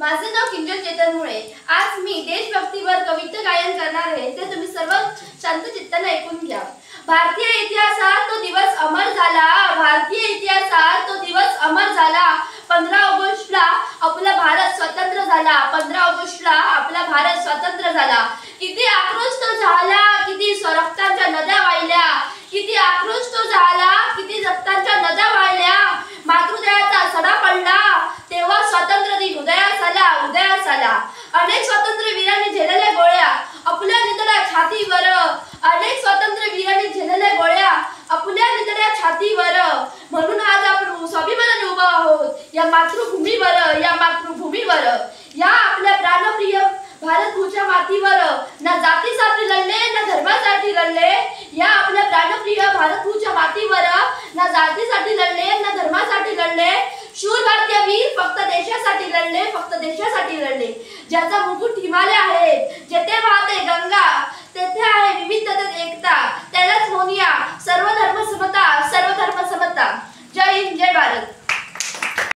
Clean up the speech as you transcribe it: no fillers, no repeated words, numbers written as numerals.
माझे नाव किंजल चेतन मुळे। आज मी देशभक्तीवर कविता गायन करणार आहे, ते तुम्ही सर्व शांत चित्ताने ऐकून घ्या। भारतीय इतिहासात तो दिवस अमर झाला, भारतीय इतिहासात तो दिवस अमर झाला। 15 ऑगस्टला आपला भारत स्वतंत्र झाला, 15 ऑगस्टला आपला भारत स्वतंत्र झाला। किती आक्रोश तो झाला, किती रक्ताच्या नद्या वाहिल्या, किती आक्रोश तो झाला, किती रक्ताच्या नद्या वाहिल्या। मातृदयाचा सडा पडला, तेव्हा स्वातंत्र्य दिन उदयास आला, उदयास आला। अनेक स्वातंत्र्य वीरांनी झेललेल्या गोळ्या आपल्या नितळ्या छातीवर, अनेक स्वातंत्र्य वीरांनी झेललेल्या गोळ्या आपल्या नितळ्या छातीवर। म्हणून आज आपण स्वाभिमानाने उभा आहोत या मातृभूमीवर, या मातृभूमीवर, या आपल्या प्राणप्रिय भारतभूमीच्या मातीवर। ना जातीसाठी लढले, ना धर्मासाठी लढले, या आपल्या प्राणप्रिय भारतभूमीच्या मातीवर ना जातीसाठी लढले, ना धर्मासाठी लढले। शूर भारतीय वीर फक्त देशासाठी लढले, फक्त देशासाठी लढले। ज्याचा मुकुट हिमालय